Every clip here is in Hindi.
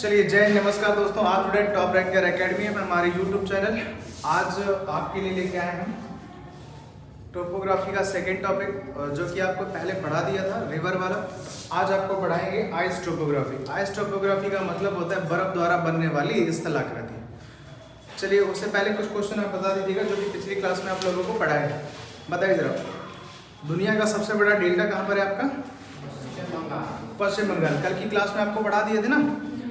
चलिए जय नमस्कार दोस्तों, आप जुड़े टॉप रैंकर एकेडमी में हमारे यूट्यूब चैनल। आज आपके लिए लेके आए हम टोपोग्राफी का सेकंड टॉपिक, जो कि आपको पहले पढ़ा दिया था रिवर वाला। आज आपको पढ़ाएंगे आइस टोपोग्राफी। आइस टोपोग्राफी का मतलब होता है बर्फ द्वारा बनने वाली स्थलाकृति। चलिए उससे पहले कुछ क्वेश्चन आप बता दीजिएगा जो कि पिछली क्लास में आप लोगों को पढ़ाए थे। बताइए जरा, दुनिया का सबसे बड़ा डेल्टा कहाँ पर है आपका? पश्चिम बंगाल। कल की क्लास में आपको पढ़ा दिए थे ना,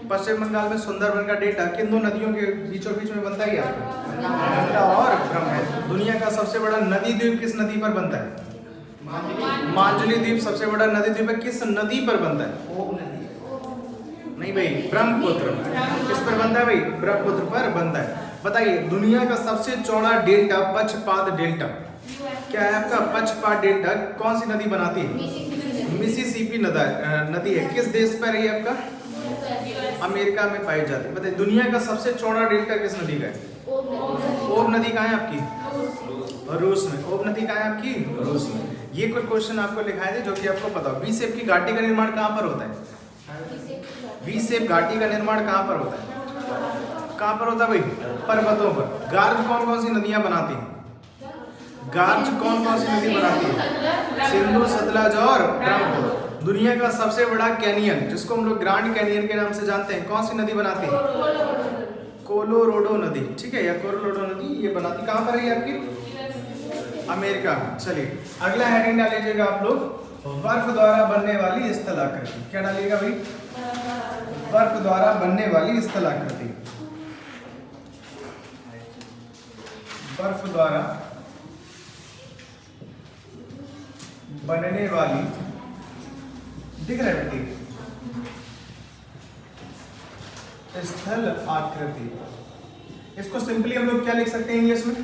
पश्चिम बंगाल में सुंदरबन का डेल्टा किन दो नदियों के बीचों बीच में बनता है? गंगा और ब्रह्मपुत्र। दुनिया का सबसे बड़ा नदी द्वीप किस नदी पर बनता है? मांजुली द्वीप सबसे बड़ा नदी द्वीप है, किस नदी पर बनता है? नहीं भाई, ब्रह्मपुत्र। किस पर बनता है भाई? ब्रह्मपुत्र पर बनता है। बताइए दुनिया का सबसे चौड़ा डेल्टा पक्षपात डेल्टा क्या है आपका? पक्षपात डेल्टा कौन सी नदी बनाती है? मिसिसिपी नदी है। किस देश पर है आपका? अमेरिका में पाई जाती है। बताइए दुनिया का सबसे चौड़ा डेल्टा किस नदी का है? ओब नदी कहाँ है आपकी? रूस में। ओब नदी कहाँ है आपकी? रूस में। ये कुछ क्वेश्चन आपको लिखाए थे जो कि आपको पता हो। वी शेप की घाटी का निर्माण कहाँ पर होता है? वी शेप घाटी का निर्माण कहाँ पर होता है? कहाँ पर होता है भाई? पर्वतों पर। गार्ज कौन कौन सी नदियां बनाती हैं? गार्ज कौन कौन सी नदी बनाती है? सिंधु, सतलज और ब्रह्मपुत्र। दुनिया का सबसे बड़ा कैनियन जिसको हम लोग ग्रैंड कैनियन के नाम से जानते हैं, कौन सी नदी बनाती है? कोलोराडो नदी। ठीक है, या कोलोराडो नदी ये बनाती कहाँ पर है आपकी? अमेरिका में। चलिए अगला हेडिंग डाल लीजिएगा आप लोग, बर्फ द्वारा बनने वाली स्थलाकृति। क्या डालिएगा भाई? बर्फ द्वारा बनने वाली स्थलाकृति। बर्फ द्वारा बनने वाली, दिख रहा है बेटी, स्थल आकृति। इसको सिंपली हम लोग क्या लिख सकते हैं इंग्लिश में?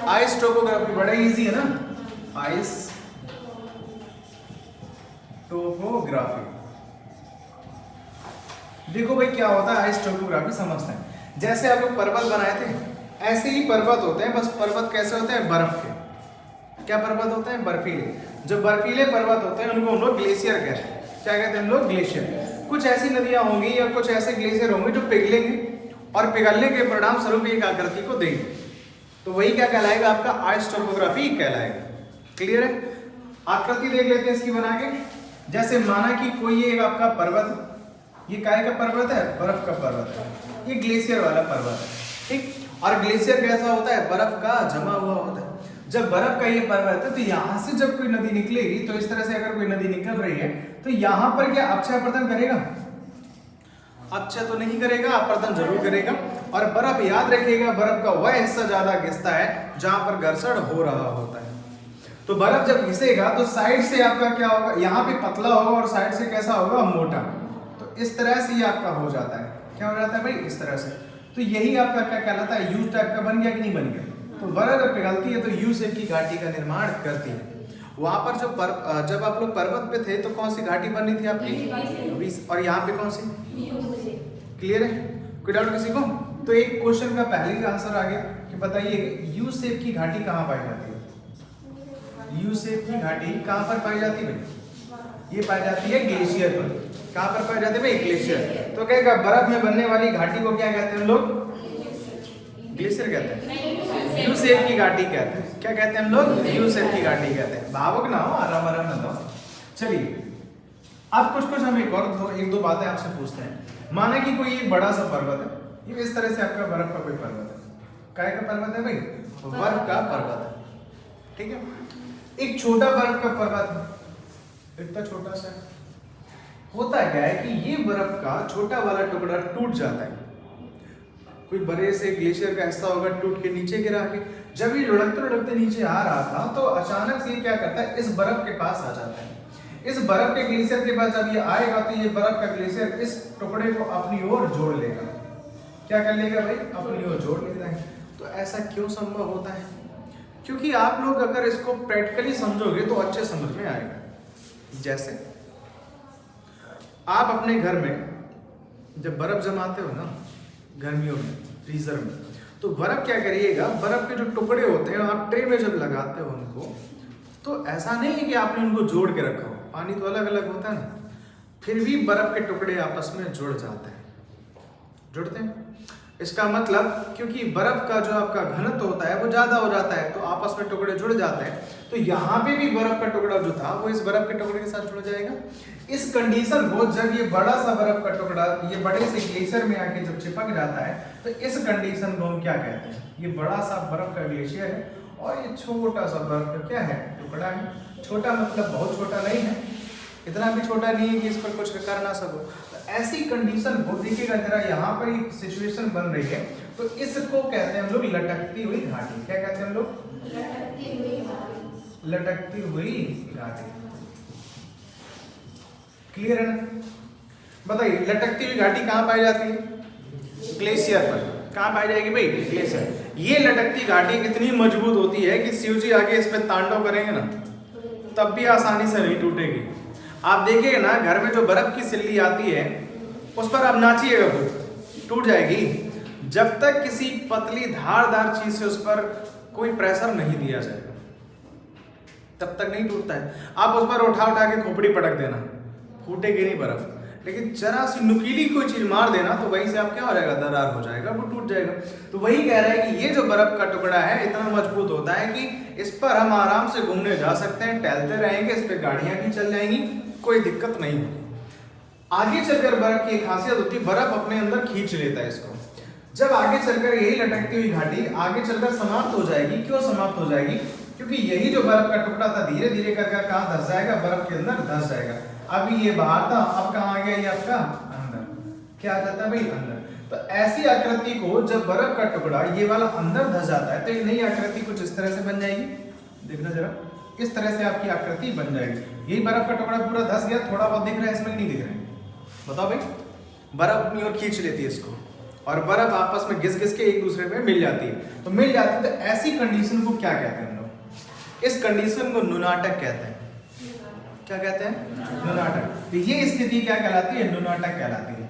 Ice topography. बड़ा इजी है ना, आइस टोपोग्राफी। देखो भाई क्या होता है आइस टोपोग्राफी, समझते हैं। जैसे आप लोग पर्वत बनाए थे ऐसे ही पर्वत होते हैं, बस पर्वत कैसे होते हैं? बर्फ के। क्या पर्वत होते हैं? बर्फीले। जो बर्फीले पर्वत होते हैं उनको हम लोग ग्लेशियर कहते हैं। क्या कहते हैं हम लोग? ग्लेशियर। कुछ ऐसी नदियां होंगी या कुछ ऐसे ग्लेशियर होंगे जो पिघलेंगे और पिघलने के परिणाम स्वरूप एक आकृति को देंगे, तो वही क्या कहलाएगा? आपका आइस टोपोग्राफी कहलाएगा। क्लियर है? आकृति देख लेते हैं इसकी बना के। जैसे माना कि कोई एक आपका पर्वत, ये काय का पर्वत है? बर्फ का पर्वत है। ये ग्लेशियर वाला पर्वत है, ठीक। और ग्लेशियर कैसा होता है? बर्फ का जमा हुआ होता है। जब बर्फ का ये पर्वत है तो यहाँ से जब कोई नदी निकलेगी, तो इस तरह से अगर कोई नदी निकल रही है तो यहाँ पर क्या अक्षय अपरदन करेगा? अक्षय तो नहीं करेगा, अपरदन जरूर करेगा। और बर्फ याद रखिएगा, बर्फ का वह हिस्सा ज्यादा घिसता है जहां पर घर्षण हो रहा होता है। तो बर्फ जब घिसेगा तो साइड से आपका क्या होगा? यहाँ पे पतला होगा और साइड से कैसा होगा? मोटा। तो इस तरह से ये आपका हो जाता है। क्या हो जाता है भाई? इस तरह से। तो यही आपका क्या कहलाता है? यू टाइप का बन गया कि नहीं बन गया? तो बर्फ जब पिघलती है तो यू शेप की घाटी का निर्माण करती है। वहां पर जब आप लोग पर्वत पे थे तो कौन सी घाटी बनी थी आपकी? और यहाँ पे कौन सी? क्लियर है? कोई डाउट किसी को? तो एक क्वेश्चन का पहले ही आंसर आ गया कि बताइए यू शेप की घाटी कहाँ पाई जाती है? यू शेप की घाटी कहाँ पर पाई जाती है भाई? ये पाई जाती है ग्लेशियर पर। कहाँ पर पाई जाती है भाई? ग्लेशियर। तो क्या बर्फ में बनने वाली घाटी को क्या कहते हैं हम लोग? ग्लेशियर कहते हैं। यू शेप की घाटी कहते हैं। क्या कहते हैं हम लोग? यू शेप की घाटी कहते हैं। भावुक ना हो, आराम आराम ना दो। चलिए अब कुछ हम एक दो बातें आपसे पूछते हैं। माना कि कोई एक बड़ा सा पर्वत है, ये इस तरह से आपका बर्फ का कोई पर्वत है। काय का पर्वत है भाई? बर्फ का पर्वत है, ठीक है। एक छोटा बर्फ का पर्वत है, इतना छोटा सा। होता क्या है कि ये बर्फ का छोटा वाला टुकड़ा टूट जाता है। कोई बड़े से ग्लेशियर का हिस्सा होगा, टूट के नीचे गिरा के। जब ये लुढ़कते लुढ़कते नीचे आ रहा था तो अचानक से क्या करता है? इस बर्फ के पास आ जाता है। इस बर्फ के ग्लेशियर के पास जब ये आएगा तो ये बर्फ का ग्लेशियर इस टुकड़े को अपनी ओर जोड़ लेगा। क्या कर लेगा भाई? अपनी ओर जोड़ लेगा। तो ऐसा क्यों संभव होता है? क्योंकि आप लोग अगर इसको प्रैक्टिकली समझोगे तो अच्छे समझ में आएगा। जैसे आप अपने घर में जब बर्फ जमाते हो ना, गर्मियों में फ्रीजर में, तो बर्फ क्या करिएगा? बर्फ के जो टुकड़े होते हैं आप ट्रे में जब लगाते हो उनको, तो ऐसा नहीं है कि आपने उनको जोड़ के रखा हो, पानी तो अलग अलग होता है ना, फिर भी बर्फ के टुकड़े आपस में जुड़ जाते हैं। जुड़ते हैं। इसका मतलब क्योंकि बर्फ का जो आपका घनत्व होता है वो ज्यादा हो जाता है तो आपस में टुकड़े जुड़ जाते हैं, तो यहाँ पे भी बर्फ का टुकड़ा जो था वो इस बर्फ के टुकड़े के साथ जुड़ जाएगा। इस कंडीशन को जब ये बड़ा सा बर्फ का टुकड़ा ये बड़े से ग्लेशियर में आके जब चिपक जाता है तो इस कंडीशन को हम क्या कहते हैं, ये बड़ा सा बर्फ का ग्लेशियर है और ये छोटा सा बर्फ का क्या है, टुकड़ा है। छोटा मतलब बहुत छोटा नहीं है, इतना भी छोटा नहीं है कि इस पर कुछ कर ना सको। तो ऐसी कंडीशन को देखिएगा जरा, यहाँ पर एक सिचुएशन बन रही है तो इसको कहते हैं हम लोग लटकती हुई घाटी। क्या कहते हैं हम लोग? लटकती हुई घाटी। लटकती हुई घाटी। क्लियर है ना? बताइए लटकती हुई घाटी कहाँ पाई जाती है? ग्लेशियर पर। कहाँ पाई जाएगी भाई? ग्लेशियर। ये लटकती घाटी इतनी मजबूत होती है कि शिव जी आगे इस पर तांडव करेंगे ना तब भी आसानी से नहीं टूटेगी। आप देखिएगा ना घर में जो बर्फ की सिल्ली आती है उस पर आप नाचिएगा खुद, टूट जाएगी। जब तक किसी पतली धारदार चीज से उस पर कोई प्रेशर नहीं दिया जाएगा तब तक नहीं टूटता है। आप उस पर उठा के खोपड़ी पटक देना, फूटेगी नहीं बर्फ। लेकिन जरा सी नुकीली कोई चीज मार देना तो वहीं से आप क्या हो जाएगा, दरार हो जाएगा, वो टूट जाएगा। तो वही कह रहा है कि ये जो बर्फ का टुकड़ा है इतना मजबूत होता है कि इस पर हम आराम से घूमने जा सकते हैं, टहलते रहेंगे, इस पर गाड़ियां भी चल जाएंगी, कोई दिक्कत नहीं होगी। आगे चलकर बर्फ की एक खासियत होती है, बर्फ अपने अंदर खींच लेता है इसको। जब आगे चलकर यही लटकती हुई घाटी आगे चलकर समाप्त हो जाएगी। क्यों समाप्त हो जाएगी? क्योंकि यही जो बर्फ का टुकड़ा था धीरे धीरे कर कहाँ धंस जाएगा, बर्फ के अंदर धंस जाएगा। अभी ये बाहर था, अब कहाँ आ गया ये आपका अंदर। क्या आ जाता है भाई? अंदर। तो ऐसी आकृति को जब बर्फ का टुकड़ा ये वाला अंदर धंस जाता है तो एक नई आकृति कुछ इस तरह से बन जाएगी। देखना जरा, किस तरह से आपकी आकृति बन जाएगी। यही बर्फ का टुकड़ा पूरा धंस गया, थोड़ा बहुत दिख रहा है, इसमें नहीं दिख रहा है। बताओ भाई, बर्फ अपनी ओर खींच लेती है इसको और बर्फ आपस में घिस घिस के एक दूसरे में मिल जाती है। तो मिल जाती है तो ऐसी कंडीशन को क्या कहते हैं हम लोग? इस कंडीशन को नुनाटक कहते हैं। क्या कहते हैं? नुनाटक। तो ये स्थिति क्या कहलाती है? नुनाटक कहलाती है।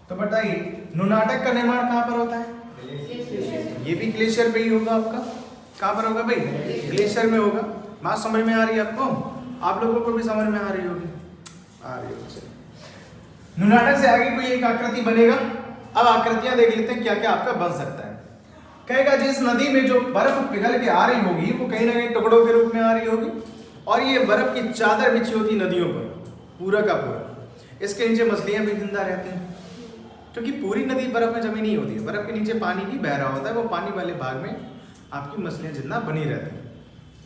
तो बताइए नुनाटक का निर्माण कहां पर होता है? ये भी ग्लेशियर पे ही होगा आपका। कहां पर होगा भाई? ग्लेशियर में होगा। बात समझ में आ रही है आपको? आप लोगों को भी समझ में आ रही होगी। आ रही होगी। नुनाटक से आगे कोई एक आकृति बनेगा। अब आकृतियां देख लेते हैं क्या क्या आपका बन सकता है। कहेगा जिस नदी में जो बर्फ पिघल के आ रही होगी वो कहीं ना कहीं टुकड़ों के रूप में आ रही होगी और ये बर्फ की चादर बिछी होती नदियों पर पूरा का पूरा। इसके नीचे मछलियां भी जिंदा रहती हैं क्योंकि पूरी नदी बर्फ में जमी नहीं होती है, बर्फ के नीचे पानी भी बह रहा होता है, वो पानी वाले भाग में आपकी मछलियां जिंदा बनी रहती हैं।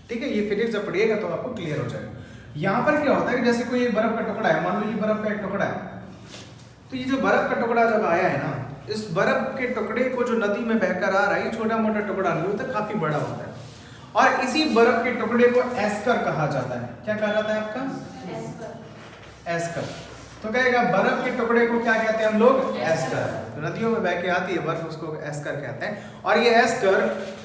ठीक है, ये फिजिक्स जब पढ़िएगा तो आपको क्लियर हो जाएगा। यहाँ पर क्या होता है कि जैसे कोई एक बर्फ का टुकड़ा है, मान लो ये बर्फ का एक टुकड़ा है, तो ये जो बर्फ का टुकड़ा जब आया है ना, इस बर्फ के टुकड़े को जो नदी में बहकर आ रहा है, छोटा मोटा टुकड़ा नहीं होता, काफी बड़ा होता है और इसी बर्फ के टुकड़े को एस्कर कहा जाता है। क्या कहा जाता है आपका? एस्कर। तो कहेगा बर्फ के टुकड़े को क्या कहते हैं हम लोग? एस्कर। तो नदियों में बह के आती है बर्फ, उसको एस्कर कहते हैं। और ये एस्कर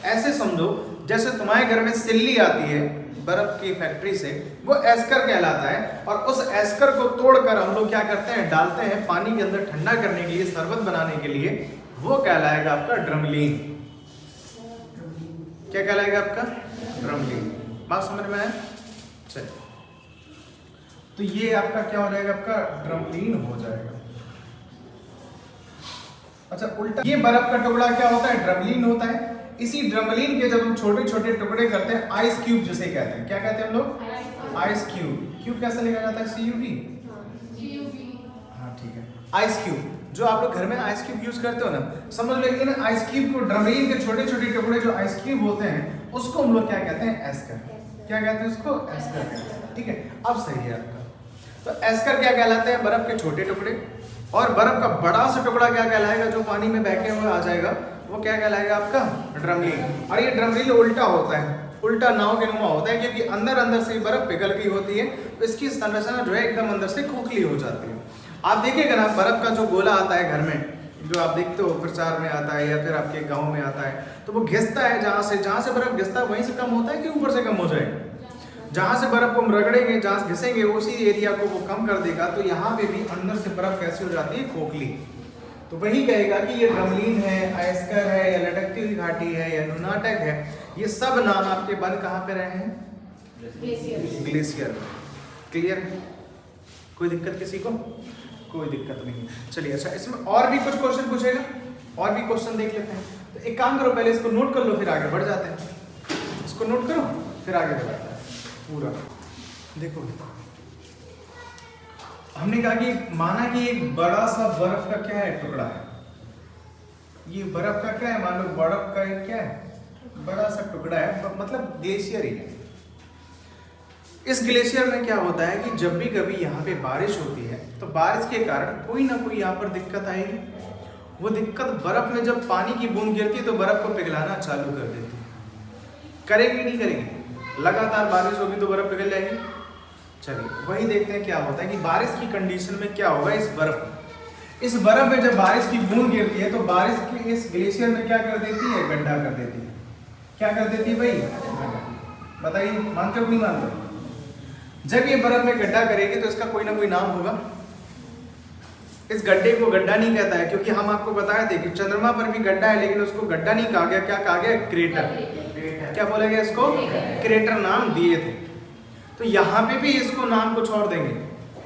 ऐसे समझो जैसे तुम्हारे घर में सिल्ली आती है बर्फ की फैक्ट्री से, वो एस्कर कहलाता है। और उस एस्कर को तोड़कर हम लोग क्या करते हैं, डालते हैं पानी के अंदर ठंडा करने के लिए, शरबत बनाने के लिए। वो कहलाएगा आपका ड्रमलीन। क्या कहलाएगा आपका? ड्रमलीन। बात समझ में आया? चलिए, तो ये आपका क्या हो जाएगा? आपका ड्रमलीन हो जाएगा। अच्छा उल्टा, ये बर्फ का टुकड़ा क्या होता है? ड्रमलीन होता है। इसी ड्रमलीन के जब हम छोटे छोटे टुकड़े करते हैं, आइस क्यूब जिसे कहते हैं, क्या कहते हैं हम लोग? Ice cube. क्यूब कैसे लिखा जाता है? CUB। हाँ ठीक है, आइस क्यूब। जो आप लोग घर में आइस क्यूब यूज करते हो ना, समझ लो। लेकिन आइस क्यूब को, ड्रमलीन के छोटे छोटे टुकड़े जो आइस क्यूब होते हैं, उसको हम लोग क्या कहते हैं? एस्कर। क्या कहते हैं उसको? एस्कर कहते हैं। ठीक है, अब सही है आपका। तो एस्कर क्या कहलाते हैं? बर्फ के छोटे टुकड़े। और बर्फ का बड़ा सा टुकड़ा क्या कहलाएगा? जो पानी में बह के हुए आ जाएगा, वो क्या कहलाएगा? आपका ड्रमलीन। और ये ड्रमलीन उल्टा होता है, उल्टा नाव के नुमा होता है, क्योंकि अंदर अंदर से बर्फ पिघल गई होती है, तो इसकी संरचना जो है एकदम अंदर से खोखली हो जाती है। आप देखिएगा ना, बर्फ का जो गोला आता है घर में, जो आप देखते हो प्रचार में आता है या फिर आपके गाँव में आता है, तो वो घिसता है जहाँ से बर्फ घिसता है वहीं से कम होता है कि ऊपर से कम हो जाएगा? जहाँ से बर्फ को हम रगड़ेंगे, जहाँ घिसेंगे, उसी एरिया को वो कम कर देगा। तो यहाँ पे भी अंदर से बर्फ कैसी हो जाती है? खोखली। तो वही कहेगा कि ये ड्रमलीन है, एस्कर है, या लटकती हुई घाटी है, या नुनाटक है। ये सब नाम आपके बन कहाँ पे रहे हैं? ग्लेशियर। क्लियर है? कोई दिक्कत किसी को? कोई दिक्कत नहीं। चलिए अच्छा, इसमें और भी कुछ क्वेश्चन पूछेगा, और भी क्वेश्चन देख लेते हैं। तो एक काम करो, पहले इसको नोट कर लो, फिर आगे बढ़ जाते हैं। इसको नोट करो, फिर आगे बढ़ते हैं। पूरा देखो, हमने कहा कि माना कि एक बड़ा सा बर्फ का क्या है, टुकड़ा है। ये बर्फ का क्या है, मान लो बर्फ का एक क्या है, बड़ा सा टुकड़ा है, मतलब ग्लेशियर ही है। इस ग्लेशियर में क्या होता है कि जब भी कभी यहाँ पे बारिश होती है तो बारिश के कारण कोई ना कोई यहाँ पर दिक्कत आएगी। वो दिक्कत, बर्फ में जब पानी की बूंद गिरती है तो बर्फ को पिघलाना चालू कर देती है। करेगी नहीं करेगी, लगातार बारिश होगी तो बर्फ पिघल जाएगी। चलिए वही देखते हैं क्या होता है कि बारिश की कंडीशन में क्या होगा। इस बर्फ में जब बारिश की बूंद गिरती है तो बारिश की इस ग्लेशियर में क्या कर देती है, गड्ढा कर देती है। क्या कर देती है भाई, बताइए, मानते हो कि नहीं मानते? जब ये बर्फ में गड्ढा करेगी तो इसका कोई ना कोई नाम होगा। इस गड्ढे को गड्ढा नहीं कहता है, क्योंकि हम आपको बताए थे कि चंद्रमा पर भी गड्ढा है, लेकिन उसको गड्ढा नहीं कहा गया, क्या कहा गया, क्रेटर। क्या बोला गया इसको, क्रेटर नाम दिए थे। तो यहाँ पे भी इसको नाम कुछ और देंगे।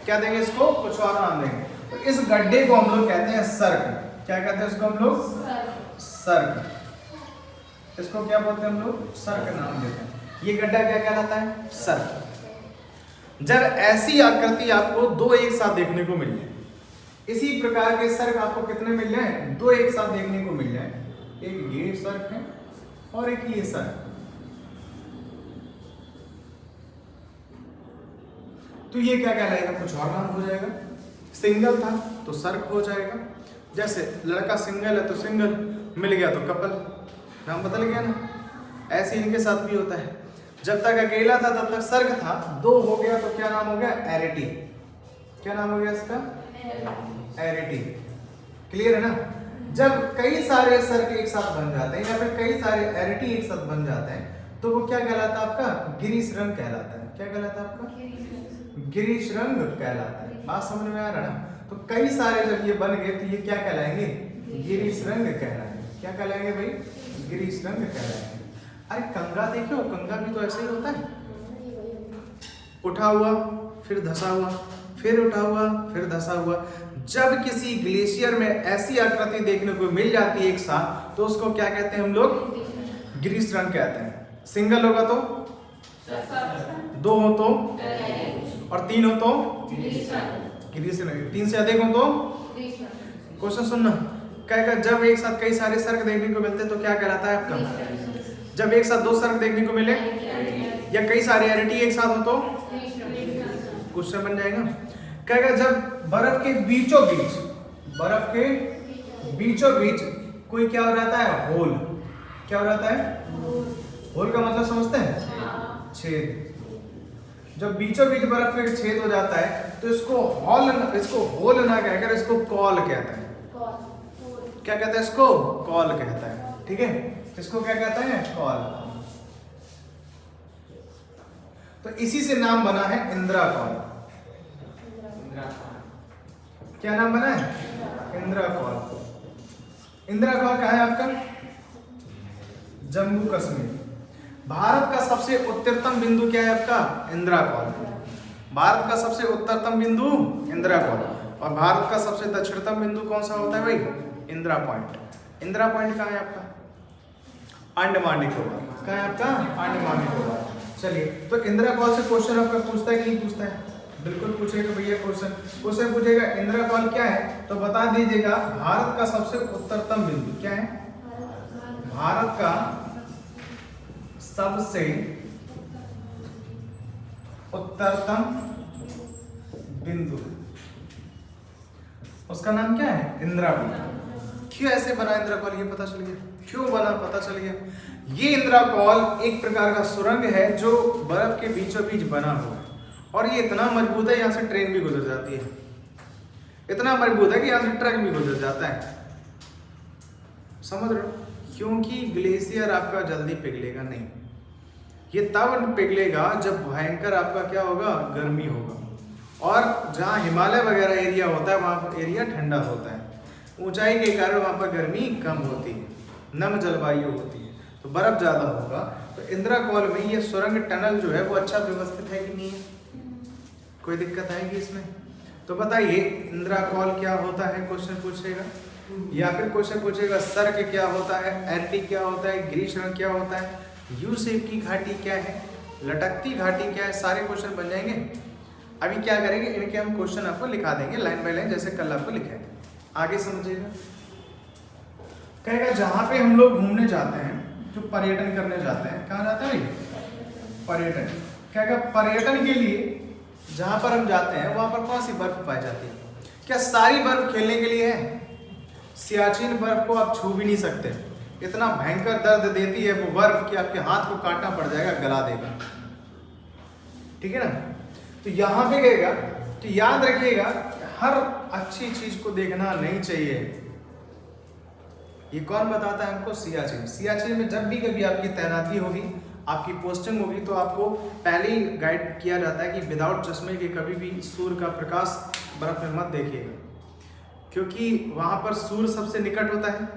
क्या देंगे इसको, कुछ और नाम देंगे। तो इस गड्ढे को हम लोग कहते हैं सर्क। क्या कहते हैं इसको हम लोग, सर्क। इसको क्या बोलते हैं हम लोग, सर्क नाम देते हैं। ये गड्ढा क्या कहलाता है, सर्क। जब ऐसी आकृति आपको दो एक साथ देखने को मिल जाए, इसी प्रकार के सर्क आपको कितने मिल जाए, दो एक साथ देखने को मिल जाए। एक ये सर्क है और एक ये सर्क। तो ये क्या कहलाएगा, कुछ और नाम हो जाएगा। सिंगल था तो सर्क हो जाएगा। जैसे लड़का सिंगल है तो सिंगल, मिल गया तो कपल, नाम बदल गया ना। ऐसे इनके साथ भी होता है। जब तक अकेला था तब तक सर्क था, दो हो गया तो क्या नाम हो गया, एरिटी। क्या नाम हो गया इसका, एरिटी। क्लियर है ना। जब कई सारे सर्क एक साथ बन जाते हैं या फिर कई सारे एरिटी एक साथ बन जाते हैं तो वो क्या कहलाता है आपका, गिरीशरंग कहलाता है। क्या कहलाता है आपका, गिरीशरंग कहलाता है। बात समझ में आ रहा है ना। तो कई सारे जब ये बन गए तो ये क्या कहलाएंगे, गिरीशरंग कहलाएंगे। क्या कहलाएंगे भाई, गिरीशरंग कहलाएंगे। अरे कंगा देखो, कंगा भी तो ऐसे ही होता है, उठा हुआ फिर धसा हुआ, फिर उठा हुआ फिर धसा हुआ। जब किसी ग्लेशियर में ऐसी आकृति देखने को मिल जाती है एक साथ तो उसको क्या कहते हैं हम लोग, गिरीशरंग कहते हैं। सिंगल होगा तो, दो हो तो, और तीन हो तो गिरीशरंग, तीन से अधिक हो तो। क्वेश्चन सुनना, कहेगा जब एक साथ कई सारे सर्क देखने को मिलते हैं तो क्या कहलाता है आपका, जब एक साथ दो सर्क देखने को मिले या कई सारे एरिटी एक साथ हो तो क्वेश्चन बन जाएगा। कहेगा जब बर्फ के बीचों बीच कोई क्या हो रहता है, होल। क्या हो रहता है, होल का मतलब समझते हैं, छेद। जब बीचों बीच बर्फ में छेद हो जाता है तो इसको होल ना कहकर इसको कॉल कहता है। क्या कहता है इसको, कॉल कहता है। ठीक है, इसको क्या कहता है, कॉल। तो इसी से नाम बना है इंदिरा कॉल। क्या नाम बना है, इंदिरा कॉल। इंदिरा कॉल कहाँ है आपका, जम्मू कश्मीर। भारत का सबसे उत्तरतम बिंदु क्या है आपका, इंदिरा कॉल। भारत का सबसे उत्तरतम बिंदु इंदिरा कॉल। और भारत का सबसे दक्षिणतम बिंदु कौन सा होता है भाई, इंदिरा पॉइंट। इंदिरा पॉइंट कहाँ है आपका, अंडमान निकोबार। कहाँ है आपका, अंडमान निकोबार। चलिए, तो इंदिरा कॉल से क्वेश्चन आपका पूछता है कि नहीं पूछता है, बिल्कुल पूछेगा भैया। क्वेश्चन पूछेगा इंदिरा कॉल क्या है तो बता दीजिएगा। भारत का सबसे उत्तरतम बिंदु क्या है, भारत का सबसे उत्तरतम बिंदु, उसका नाम क्या है, इंदिरा कॉल। क्यों ऐसे बना इंदिरा कॉल, ये पता चल गया। क्यों बना पता चल गया। ये इंदिरा कॉल एक प्रकार का सुरंग है जो बर्फ के बीचों बीच बना हुआ है और ये इतना मजबूत है, यहाँ से ट्रेन भी गुजर जाती है। इतना मजबूत है कि यहाँ से ट्रक भी गुजर जाता है। समझ रहे हो, क्योंकि ग्लेशियर आपका जल्दी पिघलेगा नहीं। ये तब पिघलेगा जब भयंकर आपका क्या होगा, गर्मी होगा। और जहाँ हिमालय वगैरह एरिया होता है वहाँ पर एरिया ठंडा होता है, ऊंचाई के कारण वहाँ पर गर्मी कम होती है, नम जलवायु होती है, तो बर्फ ज़्यादा होगा। तो इंदिरा कॉल में ये सुरंग टनल जो है वो अच्छा व्यवस्थित है कि नहीं है, कोई दिक्कत आएगी इसमें, तो बताइए इंदिरा कॉल क्या होता है, क्वेश्चन पूछेगा, या फिर क्वेश्चन पूछेगा सर्क क्या होता है, एरटी क्या होता है, ग्रीष्म क्या होता है, यू शेप की घाटी क्या है, लटकती घाटी क्या है, सारे क्वेश्चन बन जाएंगे। अभी क्या करेंगे, इनके हम क्वेश्चन आपको लिखा देंगे लाइन बाय लाइन, जैसे कल आपको लिखे। आगे समझिएगा, कहेगा जहाँ पे हम लोग घूमने जाते हैं, जो पर्यटन करने जाते हैं, कहाँ जाते हैं भाई, पर्यटन। कहेगा पर्यटन के लिए जहाँ पर हम जाते हैं वहाँ पर कौन सी बर्फ पाई जाती है? क्या सारी बर्फ खेलने के लिए है? सियाचिन बर्फ को आप छू भी नहीं सकते, इतना भयंकर दर्द देती है वो बर्फ कि आपके हाथ को काटना पड़ जाएगा, गला देगा, ठीक है ना। तो यहाँ पे कहेगा तो याद रखिएगा, हर अच्छी चीज को देखना नहीं चाहिए। ये कौन बताता है हमको? सियाचिन। सियाचिन में जब भी कभी आपकी तैनाती होगी, आपकी पोस्टिंग होगी, तो आपको पहले ही गाइड किया जाता है कि विदाउट चश्मे के कभी भी सूर्य का प्रकाश बर्फ में मत देखिएगा, क्योंकि वहाँ पर सूर्य सबसे निकट होता है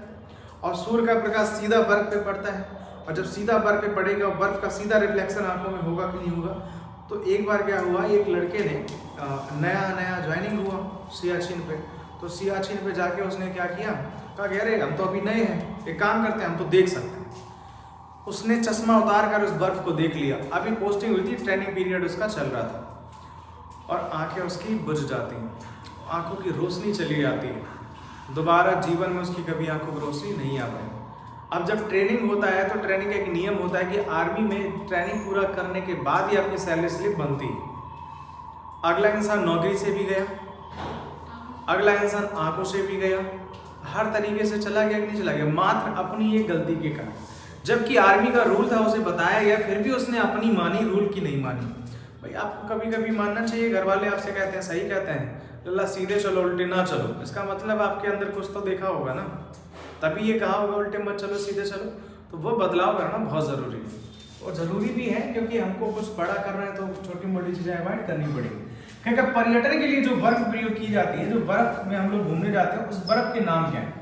और सूर्य का प्रकाश सीधा बर्फ पे पड़ता है, और जब सीधा बर्फ पे पड़ेगा और बर्फ का सीधा रिफ्लेक्शन आंखों में होगा कि नहीं होगा। तो एक बार क्या हुआ, एक लड़के ने नया ज्वाइनिंग हुआ सियाचिन पे, तो सियाचिन पे जाके उसने क्या किया, कहा कि अरे हम तो अभी नए हैं, एक काम करते हैं, हम तो देख सकते हैं। उसने चश्मा उतार कर उस बर्फ को देख लिया। अभी पोस्टिंग हुई थी, ट्रेनिंग पीरियड उसका चल रहा था, और आंखें उसकी बुझ जाती हैं, आंखों की रोशनी चली जाती है, दोबारा जीवन में उसकी कभी आंखों की रोशनी नहीं आ पाई। अब जब ट्रेनिंग होता है तो ट्रेनिंग का एक नियम होता है कि आर्मी में ट्रेनिंग पूरा करने के बाद ही आपकी सैलरी स्लिप बनती है। अगला इंसान नौकरी से भी गया, अगला इंसान आंखों से भी गया, हर तरीके से चला गया कि नहीं चला गया, मात्र अपनी एक गलती के कारण। जबकि आर्मी का रूल था, उसे बताया गया, फिर भी उसने अपनी मानी, रूल की नहीं मानी। भाई आपको कभी कभी मानना चाहिए। घर वाले आपसे कहते हैं, सही कहते हैं, लल्ला सीधे चलो उल्टे ना चलो, इसका मतलब आपके अंदर कुछ तो देखा होगा ना, तभी ये कहा होगा उल्टे मत चलो सीधे चलो। तो वो बदलाव करना बहुत ज़रूरी है, और ज़रूरी भी है, क्योंकि हमको कुछ बड़ा करना है तो छोटी मोटी चीज़ें अवॉइड करनी पड़ेगी। क्योंकि पर्यटन के लिए जो बर्फ प्रयोग की जाती है, जो बर्फ में हम लोग घूमने जाते हैं, उस बर्फ के नाम क्या है?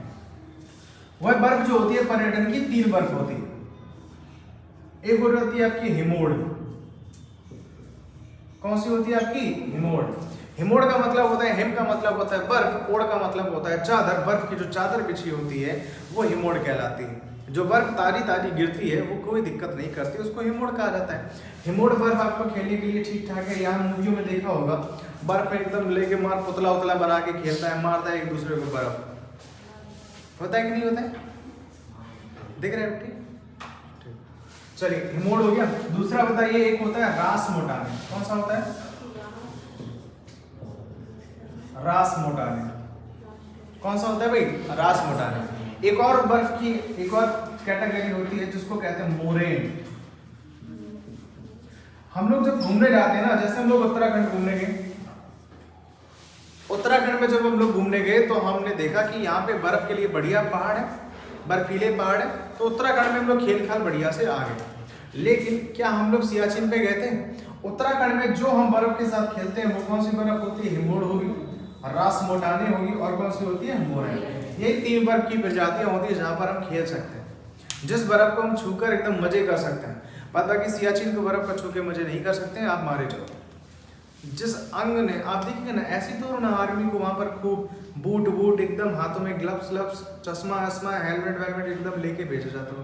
वह बर्फ जो होती है पर्यटन की, 3 बर्फ होती है। एक होती है आपकी हिमोड़। कौन सी होती है आपकी? हिमोड़। हिमोड़ का मतलब होता है, हिम का मतलब होता है बर्फ, ओड़ का मतलब होता है चादर। बर्फ की जो चादर बिछी होती है वो हिमोड़ कहलाती है। जो बर्फ ताजी ताजी गिरती है वो कोई दिक्कत नहीं करती, उसको हिमोड़ कहा जाता है। हिमोड़ बर्फ आपको खेलने के लिए ठीक ठाक है। यहाँ मूवियों में देखा होगा, बर्फ एकदम लेके मार पुतला उतला बना के खेलता है, मारता है एक दूसरे को बर्फ। होता है कि नहीं होता है? देख रहे हैं? चलिए, हिमोड़ हो गया। दूसरा बताइए, एक होता है रास मोटाने। कौन सा होता है? रास मोटाने। कौन सा होता है भाई? रास मोटाने। एक और बर्फ की एक और कैटेगरी होती है जिसको कहते हैं मोरेन। हम लोग जब घूमने जाते हैं ना, जैसे हम लोग उत्तराखंड घूमने गए, उत्तराखंड में जब हम लोग घूमने गए तो हमने देखा कि यहाँ पे बर्फ के लिए बढ़िया पहाड़ है, बर्फीले पहाड़ है, तो उत्तराखंड में हम लोग खेल खाल बढ़िया से आ गए। लेकिन क्या हम लोग सियाचिन पे गए थे? उत्तराखंड में जो हम बर्फ के साथ खेलते हैं वो कौन सी बर्फ होती है? हिमोड़ होगी, रास मोटाने होगी, और कौन सी होती है? मोरेन। ये 3 बर्फ की प्रजातियां होती है जहाँ पर हम खेल सकते हैं, जिस बर्फ को हम छूकर एकदम मजे कर सकते हैं। पता कि सियाचिन को बर्फ पर छू के मजे नहीं कर सकते हैं, आप मारे जाओ। जिस अंग ने, आप देखिए ना, ऐसी तो ना आर्मी को वहाँ पर खूब बूट वूट एकदम, हाथों में ग्लव्स व्लव्स, चश्मा वश्मा, हेलमेट वेलमेट एकदम लेके भेजा जाता हो,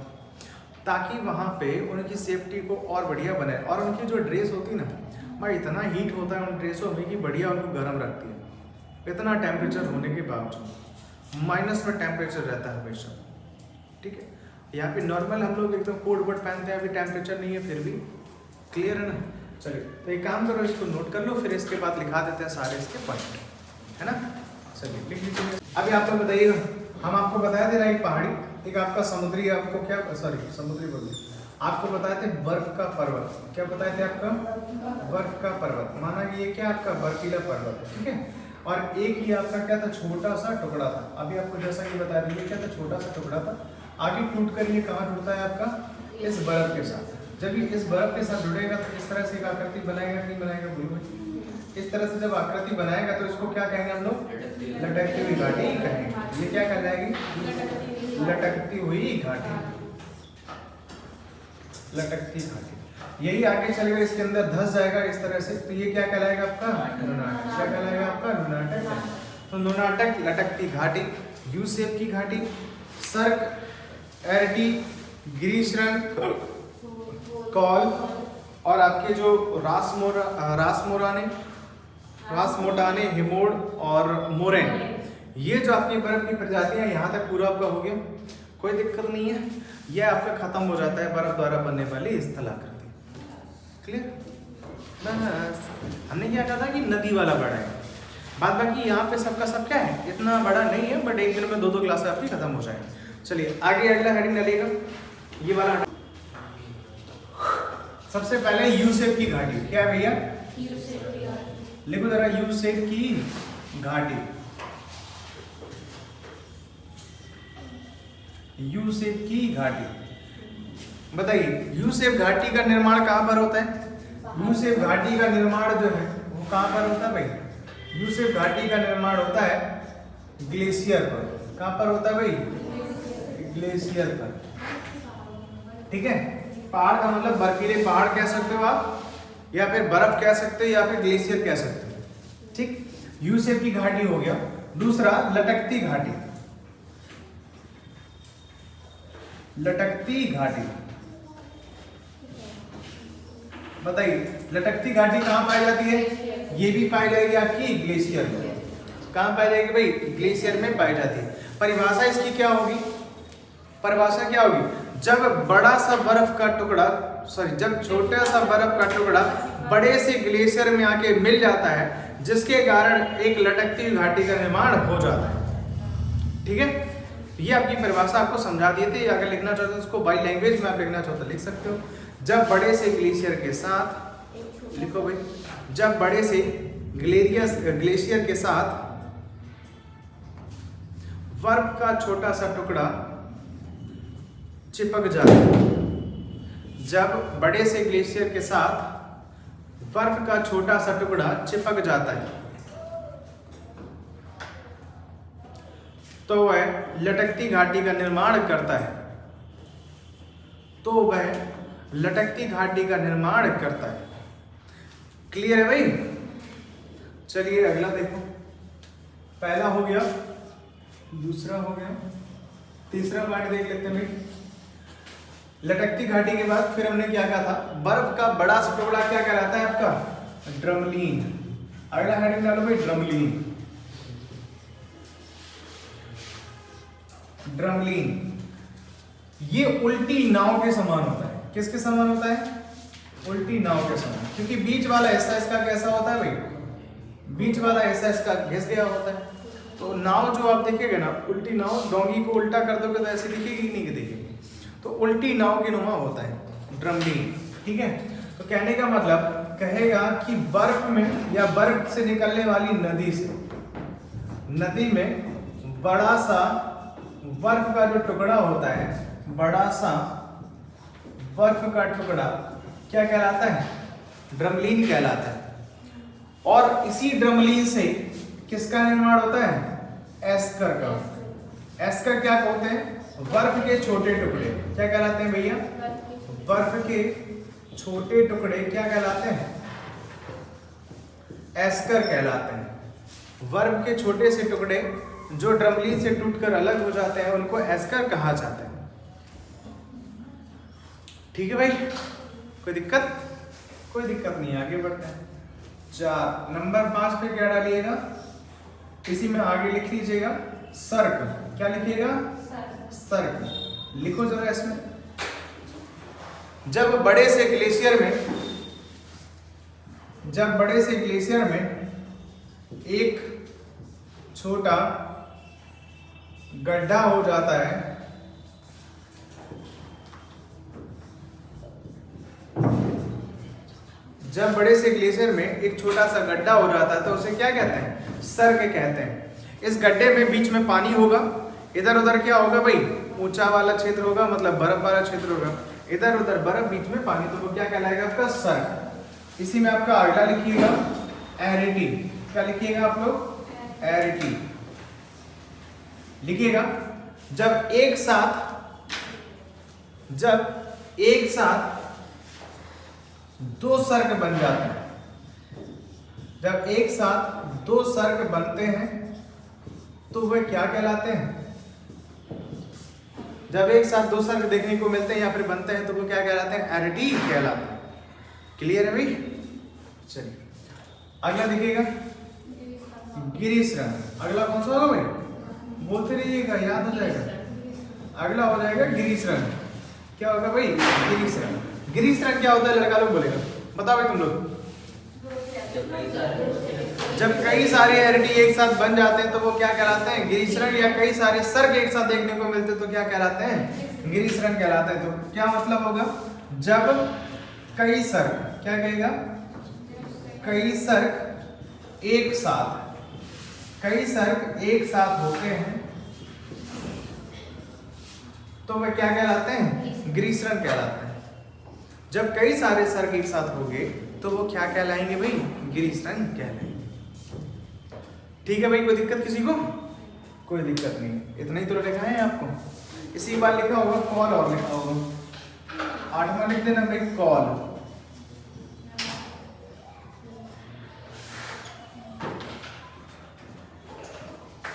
ताकि वहाँ पे उनकी सेफ्टी को और बढ़िया बने। और उनकी जो ड्रेस होती है ना भाई, इतना हीट होता है उन ड्रेसों में कि बढ़िया उनको गर्म रखती है। इतना टेम्परेचर होने के बावजूद माइनस में टेम्परेचर रहता है हमेशा, ठीक है। यहाँ पे नॉर्मल हम लोग एकदम कोट वोट पहनते हैं, अभी टेम्परेचर नहीं है, फिर भी क्लियर है ना। चलिए, तो एक काम करो, इसको नोट कर लो, फिर इसके बाद लिखा देते हैं सारे इसके पॉइंट, है ना। चलिए लिख लीजिए। अभी आप लोग बताइएगा, हम आपको बताया थे ना, एक पहाड़ी, एक आपका समुद्री, आपको क्या, सॉरी समुद्री बोलिए, आपको बताए थे बर्फ का पर्वत। क्या बताए थे आपका? बर्फ का पर्वत। माना कि ये क्या आपका बर्फीला पर्वत है, ठीक है। और एक ही आपका क्या था? छोटा सा टुकड़ा था। अभी आपको जैसा कि बता रही है, क्या था? छोटा सा टुकड़ा था। आगे टूट कर ये कहाँ जुड़ता है आपका? इस बर्फ के साथ। जब ये इस बर्फ के साथ जुड़ेगा तो इस तरह से एक आकृति बनाएगा, नहीं बनाएगा? बोलो। इस तरह से जब आकृति बनाएगा तो इसको क्या कहेंगे हम लोग? लटकती हुई घाटी कहेंगे। ये क्या कहलाएगी? लटकती हुई घाटी, लटकती घाटी। यही आगे चलेगा इसके अंदर धंस जाएगा इस तरह से, तो ये क्या कहलाएगा आपका नुनाटक। क्या कहलाएगा आपका नुनाटक। तो नुनाटक, लटकती घाटी, यू शेप की घाटी, सर्क, एरटी, ग्रीष्रंग, कॉल और आपके जो रासमोटाने, हिमोड और मोरेन, ये जो आपकी बर्फ की प्रजातियां, यहाँ तक पूरा आपका हो गया, कोई दिक्कत नहीं है। यह आपका खत्म हो जाता है बर्फ द्वारा बनने वाली स्थलाकृति। क्लियर? बस हमने क्या कहा था कि नदी वाला बड़ा है, बाद बाकी यहाँ पे सबका सब क्या है, इतना बड़ा नहीं है, बट एक दिन में 2-2 क्लास आपकी खत्म हो जाएगी। चलिए आगे अगला हेडिंग डालिएगा, ये वाला। सबसे पहले यू शेप की घाटी, क्या है भैया? लिखो जरा, यू शेप की घाटी। यू शेप की घाटी, बताइए यू शेप घाटी का निर्माण कहां पर होता है? यू शेप घाटी का निर्माण जो है वो कहां पर होता है भाई? यू शेप घाटी का निर्माण होता है ग्लेशियर पर। कहां पर होता है भाई? ग्लेशियर पर। ठीक है, पहाड़ का मतलब बर्फीले पहाड़ कह सकते हो आप, या फिर बर्फ कह सकते हो, या फिर ग्लेशियर कह सकते हो। ठीक, यू शेप की घाटी हो गया। दूसरा लटकती घाटी। लटकती घाटी, बताइए लटकती घाटी कहां पाई जाती है? ये भी पाई जाएगी आपकी ग्लेशियर में। कहां पाई जाएगी भाई? ग्लेशियर में पाई जाती है। परिभाषा इसकी क्या होगी? परिभाषा क्या होगी? जब बड़ा सा बर्फ का टुकड़ा, जब छोटा सा बर्फ का टुकड़ा बड़े से ग्लेशियर में आके मिल जाता है, जिसके कारण एक लटकती घाटी का निर्माण हो जाता है। ठीक है, ये आपकी परिभाषा आपको समझा दिए थे। अगर लिखना चाहते हो उसको बाई लैंग्वेज में आप लिखना चाहते हो लिख सकते हो। जब बड़े से ग्लेशियर के साथ, लिखो भाई, जब बड़े से ग्लेशियर के साथ बर्फ का छोटा सा टुकड़ा चिपक जाता है, जब बड़े से ग्लेशियर के साथ बर्फ का छोटा सा टुकड़ा चिपक जाता है, तो वह लटकती घाटी का निर्माण करता है। तो वह लटकती घाटी का निर्माण करता है। क्लियर है भाई? चलिए अगला देखो, पहला हो गया, दूसरा हो गया, तीसरा पार्ट देख लेते हैं भाई। लटकती घाटी के बाद फिर हमने क्या कहा था? बर्फ का बड़ा सा टुकड़ा क्या कहलाता है आपका? ड्रमलीन। अगला हेडिंग डालो भाई, ड्रमलीन। ड्रमलीन ये उल्टी नाव के समान होता है। किसके समान होता है? उल्टी नाव के समान, क्योंकि बीच वाला हिस्सा इसका कैसा होता है भाई? बीच वाला हिस्सा इसका घिस गया होता है। तो नाव जो आप देखेंगे ना, उल्टी नाव, डोंगी को उल्टा कर दोगे तो ऐसे दिखेगी नहीं दिखेगी, तो उल्टी नाव के नुमा होता है ड्रमलीन। ठीक है, तो कहने का मतलब कहेगा कि बर्फ में या बर्फ से निकलने वाली नदी से, नदी में बड़ा सा बर्फ का जो टुकड़ा होता है, बड़ा सा बर्फ का टुकड़ा क्या कहलाता है? ड्रमलीन कहलाता है। और इसी ड्रमलीन से किसका निर्माण होता है? एस्कर का। एस्कर क्या कहते हैं? बर्फ के छोटे टुकड़े क्या कहलाते हैं भैया? बर्फ के छोटे टुकड़े क्या कहलाते हैं? एस्कर कहलाते हैं। बर्फ के छोटे से टुकड़े जो ड्रमलीन से टूटकर अलग हो जाते हैं, उनको एस्कर कहा जाता है। ठीक है भाई, कोई दिक्कत? कोई दिक्कत नहीं, आगे बढ़ते हैं। 4 नंबर 5 पे क्या डालिएगा? इसी में आगे लिख लीजिएगा सर्क। क्या लिखिएगा? सर्क। लिखो जरा इसमें, जब बड़े से ग्लेशियर में एक छोटा गड्ढा हो जाता है, जब बड़े से ग्लेशियर में एक छोटा सा गड्ढा हो जाता है तो उसे क्या कहते हैं? सर्क कहते हैं। इस गड्ढे में बीच में पानी होगा, इधर उधर क्या होगा भाई? ऊंचा वाला क्षेत्र होगा, मतलब बर्फ वाला क्षेत्र होगा, इधर उधर बर्फ, बीच में पानी, तो वो क्या कहलाएगा आपका? सर्क। इसी में आपका अगला लिखिएगा एरिटी। क्या लिखिएगा आप लोग? एरिटी लिखिएगा। जब एक साथ दो सर्ग बन जाते हैं, जब एक साथ दो सर्ग बनते हैं तो वे क्या कहलाते हैं? जब एक साथ दो सर्ग देखने को मिलते हैं या फिर बनते हैं तो वो क्या कहलाते हैं? एरिटी कहलाते हैं। क्लियर है भाई? चलिए अगला देखिएगा, गिरीश्रण। अगला कौन सा होगा भाई? बोलते रहिएगा, याद हो जाएगा। अगला हो जाएगा गिरीश्रण। क्या होगा भाई? गिरीश्रण। गिरीश्रण क्या होता है? लड़का लोग बोलेगा, बताओ भाई तुम लोग। जब कई सारे एरिटी एक साथ बन जाते हैं तो वो क्या कहलाते हैं? गिरीश्रण। या कई सारे सर्ग एक साथ देखने को मिलते हैं तो क्या कहलाते हैं? गिरीश्रण कहलाते हैं। तो क्या मतलब होगा? जब कई सर्ग, क्या कहेगा? कई सर्ग एक साथ, कई सर्ग एक साथ होते हैं तो वे क्या कहलाते हैं? गिरीश्रण कहलाते हैं। जब कई सारे सर्ग एक साथ होंगे तो वो क्या कहलाएंगे भाई? गिरीश्रण कहलाएंगे। ठीक है भाई, कोई दिक्कत किसी को? कोई दिक्कत नहीं, इतना ही तो लिखा है आपको। इसी बार लिखा होगा कॉल, और लिखा होगा 8वां लिख देना भाई, कॉल।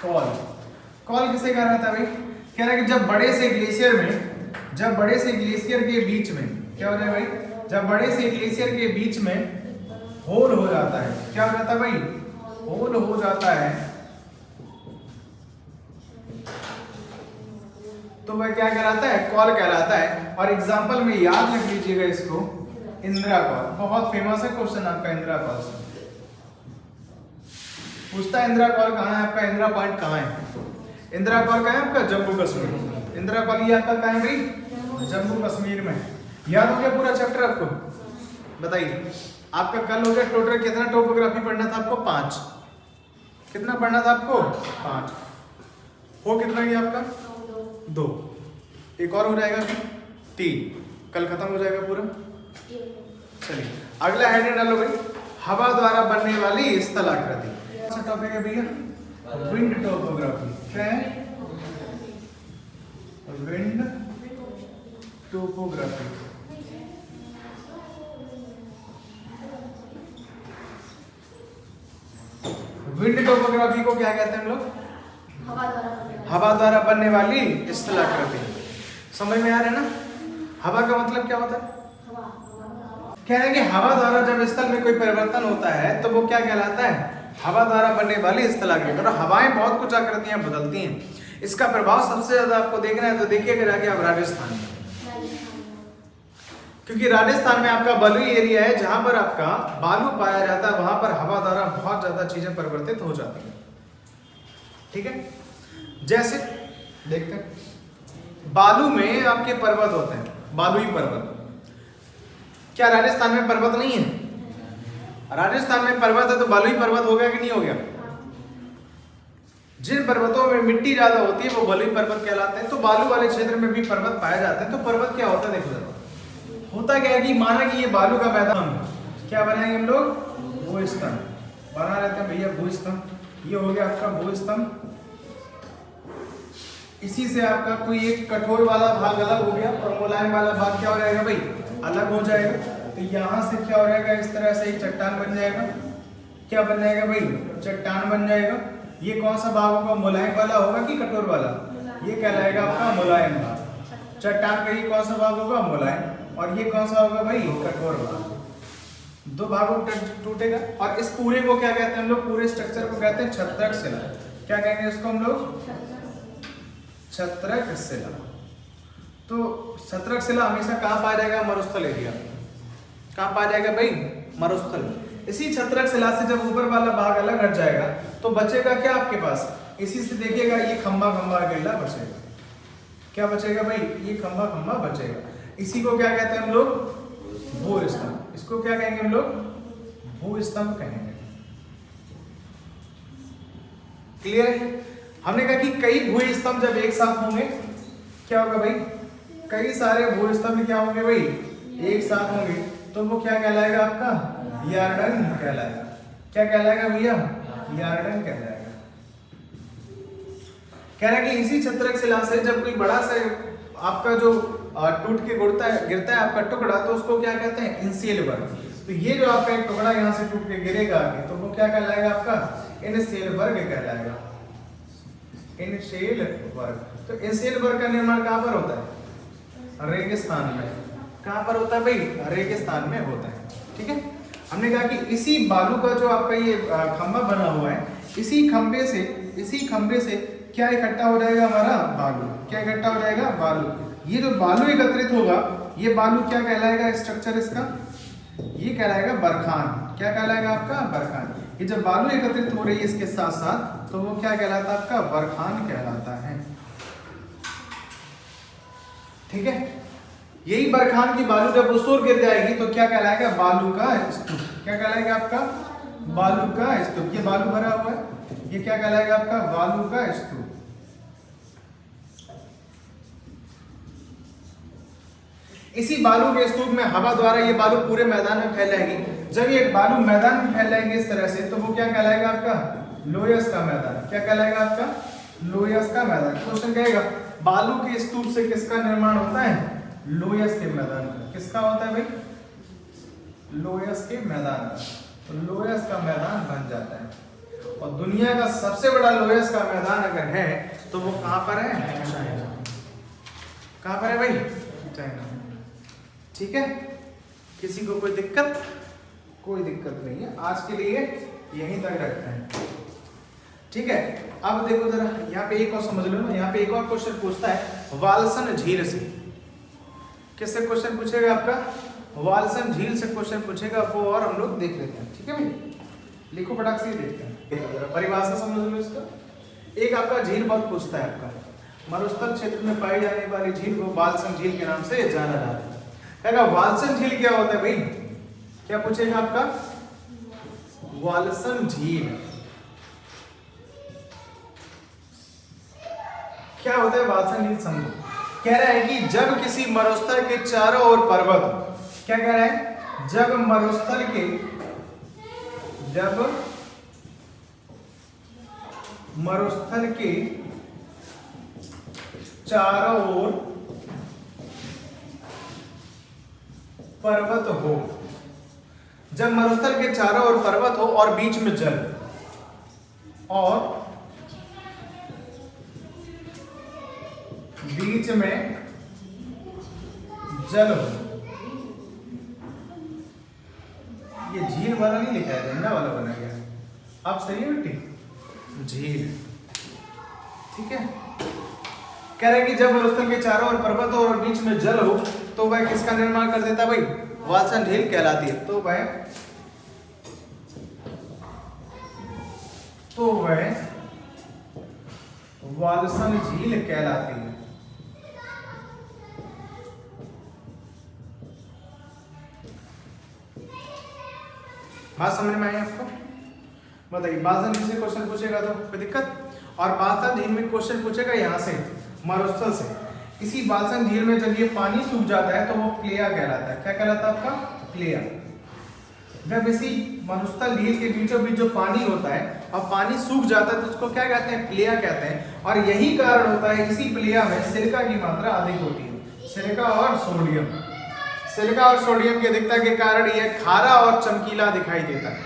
कॉल, कॉल किसे कह रहा था भाई? कह रहा है कि जब बड़े से ग्लेशियर में, जब बड़े से ग्लेशियर के बीच में क्या हो रहा है भाई? जब बड़े से ग्लेशियर के बीच में होल हो जाता है, क्या हो जाता है भाई? होल हो जाता है तो वह क्या कहलाता है? कॉल कहलाता है। और एग्जांपल में याद रख लीजिएगा इसको, इंदिरा कॉल। बहुत फेमस है क्वेश्चन आपका इंदिरा कॉल से पूछता है। इंदिरा कॉल कहाँ है आपका? इंदिरा पॉइंट कहाँ है? इंदिरा कॉल कहाँ है आपका? जम्मू कश्मीर। इंदिरा कॉल ये आपका कहाँ है भाई? जम्मू कश्मीर में। याद हो गया पूरा चैप्टर आपको? बताइए, आपका कल हो गया टोटल कितना टोपोग्राफी पढ़ना था आपको? 5। कितना पढ़ना था आपको? 5। हो कितना गया आपका? 2। एक और हो जाएगा फिर 3। कल खत्म हो जाएगा पूरा। चलिए अगला हेडिंग डालो भाई, हवा द्वारा बनने वाली स्थलाकृति। कौन सा टॉपिक है भैया? Wind topography. क्या है? Wind topography. विंड टोपोग्राफी को क्या कहते हैं हम लोग? हवा द्वारा बनने वाली स्थलाकृति। समझ में आ रहा है ना? हवा का मतलब क्या होता है? कह रहे हैं कि हवा द्वारा जब स्थल में कोई परिवर्तन होता है तो वो क्या कहलाता है? हवा द्वारा बनने वाली स्थलाकृति। और हवाएं बहुत कुछ आकृतियां बदलती हैं। इसका प्रभाव सबसे ज्यादा आपको देखना है तो देखिए अगर आगे आप राजस्थान में, क्योंकि राजस्थान में आपका बलुई एरिया है जहां पर आपका बालू पाया जाता है, वहां पर हवा द्वारा बहुत ज्यादा चीजें परिवर्तित हो जाती हैं। ठीक है, जैसे देखते हैं बालू में आपके पर्वत होते हैं, बालुई पर्वत। क्या राजस्थान में पर्वत नहीं है? राजस्थान में पर्वत है तो बालुई पर्वत हो गया कि नहीं हो गया? जिन पर्वतों में मिट्टी ज्यादा होती है वो बालुई पर्वत कहलाते हैं। तो बालू वाले क्षेत्र में भी पर्वत पाए जाते हैं। तो पर्वत क्या होता है? देखो जरा, होता क्या है कि माना कि ये बालू का मैदान, क्या बनाएंगे हम लोग? भूस्तंभ बना रहते हैं भैया, भूस्तंभ। ये हो गया आपका भूस्तंभ। इसी से आपका कोई एक कठोर वाला भाग अलग हो गया और मुलायम वाला भाग क्या हो जाएगा भाई? अलग हो जाएगा। तो यहाँ से क्या हो जाएगा? इस तरह से एक चट्टान बन जाएगा। क्या बन जाएगा भाई? चट्टान बन जाएगा। ये कौन सा भाग होगा? मुलायम वाला होगा कि कठोर वाला? ये कहलाएगा आपका मुलायम भाग। चट्टान का ये कौन सा भाग होगा? मुलायम। और ये कौन सा होगा भाई? कठोर भाग। दो भागों टूटेगा। और इस पूरे को क्या कहते हैं हम लोग? पूरे स्ट्रक्चर को कहते हैं छत्रक शिला। क्या कहेंगे इसको हम लोग? छत्रक शिला। तो छत्रक शिला हमेशा कहाँ पाया जाएगा? मरुस्थल एरिया। कहाँ पाया जाएगा भाई? मरुस्थल। इसी छत्रक शिला से जब ऊपर वाला भाग अलग हट जाएगा तो बचेगा क्या आपके पास? इसी से देखिएगा ये खंबा खंबा अकेला बचेगा। क्या बचेगा भाई? ये खंबा खंबा बचेगा। इसी को क्या कहते हैं हम लोग? भूस्तंभ। इसको क्या कहेंगे हम लोग? भूस्तंभ कहेंगे। क्लियर है? हमने कहा कि कई भूस्तंभ जब एक साथ होंगे क्या होगा भाई? कई सारे भूस्तंभ क्या होंगे भाई? एक साथ होंगे तो वो क्या कहलाएगा आपका? यार्डन कहलाएगा। क्या कहलाएगा भैया? यार्डन कहलाएगा। कह रहा है कि इसी छत्रक शिला से जब कोई बड़ा सा आपका जो टूट के गिरता है आपका टुकड़ा, तो उसको क्या कहते हैं, इनसेल वर्ग। तो ये जो आपका एक टुकड़ा यहाँ से टूट के गिरेगा आगे, तो वो क्या कहलाएगा आपका, इनसेल वर्ग कहलाएगा, इनसेल वर्ग। तो इनसेल वर्ग का निर्माण कहाँ पर होता है, रेगिस्तान में। कहाँ पर होता है भाई, रेगिस्तान में होता है। ठीक है, हमने कहा कि इसी बालू का जो आपका ये खंभा बना हुआ है, इसी खंभे से क्या इकट्ठा हो जाएगा, हमारा बालू। क्या इकट्ठा हो जाएगा, बालू। ये जो बालू एकत्रित होगा, ये बालू क्या कहलाएगा, स्ट्रक्चर इसका, ये कहलाएगा बरखान। क्या कहलाएगा आपका, बरखान। ये जब बालू एकत्रित हो रही है इसके साथ साथ, तो वो क्या कहलाता है आपका, बरखान कहलाता है। ठीक है, यही बरखान की बालू जब उस ओर गिर जाएगी तो क्या कहलाएगा, बालू का स्तूप। क्या कहलाएगा आपका, बालू का स्तूप। ये बालू भरा हुआ है, ये क्या कहलाएगा आपका, बालू का स्तूप। इसी बालू के स्तूप में हवा द्वारा ये बालू पूरे मैदान में फैल जाएगी। जब ये बालू मैदान में फैल जाएंगे इस तरह से, तो वो क्या कहलाएगा आपका, लोयस का मैदान। क्या कहलाएगा आपका, लोयस का मैदान। क्वेश्चन कहेगा बालू के स्तूप से किसका निर्माण होता है, लोयस के मैदान का। किसका होता है भाई, लोयस के मैदान का। तो लोयस का मैदान बन जाता है। और दुनिया का सबसे बड़ा लोयस का मैदान अगर है तो वो कहां पर है, चाइना। कहां पर है भाई, चाइना। ठीक है, किसी को कोई दिक्कत, कोई दिक्कत नहीं है। आज के लिए यहीं तक रखते हैं। ठीक है, अब देखो जरा यहाँ पे एक और समझ लो ना। यहाँ पे एक और क्वेश्चन पूछता है वालसन झील से। किससे क्वेश्चन पूछेगा आपका, वालसन झील से क्वेश्चन पूछेगा, वो और हम लोग देख लेते हैं। ठीक है भाई, लिखो फटाक से देखते हैं, परिभाषा समझ लो इसका। एक आपका झील बहुत पूछता है आपका, मरुस्थल क्षेत्र में पाई जाने वाली झील को वालसन झील के नाम से जाना जाता है। कहेगा वालसन झील क्या होता है भाई, क्या पूछेगा आपका, वालसन झील क्या होता है, वालसन झील समझो। कह रहा है कि जब किसी मरुस्थल के चारों ओर पर्वत, क्या कह रहा है, जब मरुस्थल के चारों ओर पर्वत हो, जब मरुस्थल के चारों ओर पर्वत हो और बीच में जल, और बीच में जल हो। ये झील वाला नहीं लिखा है, झंडा वाला बना गया। आप सही है बेटी, झील। ठीक है, कह रहे कि जब मरुस्थल के चारों ओर पर्वत हो और बीच में जल हो, तो वह किसका निर्माण कर देता भाई, वालसन झील कहलाती है। तो वह वालसन झील कहलाती है। बात समझ में आई आपको, बताइए। वालसन झील से क्वेश्चन पूछेगा तो कोई दिक्कत, और वालसन झील में क्वेश्चन पूछेगा यहाँ से, मरुस्थल से। इसी वालसन झील में जब ये पानी सूख जाता है तो वो प्लेया कहलाता है। क्या कहलाता है आपका, प्लेया। जब इसी मरुस्थल झील के बीचों बीच जो पानी होता है और पानी सूख जाता है तो उसको क्या कहते हैं, प्लेया कहते हैं। और यही कारण होता है इसी प्लेया में सिलिका की मात्रा अधिक होती है। सिलिका और सोडियम, सिलिका और सोडियम की अधिकता के कारण यह खारा और चमकीला दिखाई देता है।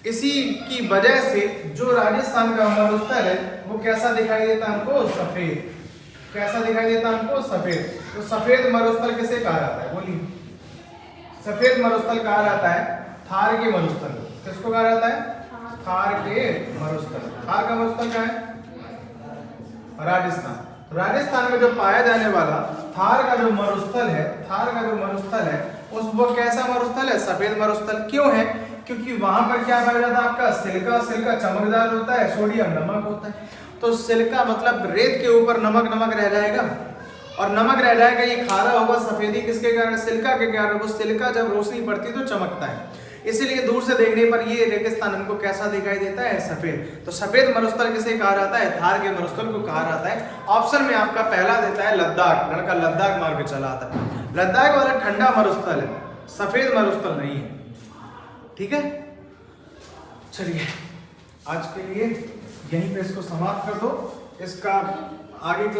इसी की वजह से जो राजस्थान का मरुस्थल है वो कैसा दिखाई देता है हमको, सफेद। कैसा दिखाई देता है हमको, सफेद। तो सफेद मरुस्थल किसे कहा जाता है, बोलिए। सफेद मरुस्थल कहा जाता है थार के मरुस्थल। किसको कहा जाता है, थार के मरुस्थल। थार का मरुस्थल क्या है, राजस्थान। राजस्थान में जो पाया जाने वाला थार का जो मरुस्थल है, थार का जो मरुस्थल है वो कैसा मरुस्थल है, सफेद मरुस्थल। क्यों है, क्योंकि वहां पर क्या पाया जाता है आपका, सिलिका। सिलिका चमकदार होता है, सोडियम नमक होता है। तो सिलिका मतलब रेत के ऊपर नमक नमक रह जाएगा, और नमक रह जाएगा, ये खारा होगा। सफेदी किसके कारण, सिलिका के कारण। वो सिलिका जब रोशनी पड़ती तो चमकता है, इसीलिए दूर से देखने पर ये रेगिस्तान हमको कैसा दिखाई देता है, सफेद। तो सफेद मरुस्थल किसे कहा जाता है, थार के मरुस्थल को कहा जाता है। ऑप्शन में आपका पहला देता है लद्दाख। लड़का लद्दाख मार के चला आता है। लद्दाख वाला ठंडा मरुस्थल है, सफेद मरुस्थल नहीं है। ठीक है, चलिए आज के लिए यहीं पे इसको समाप्त कर दो। इसका आगे क्लास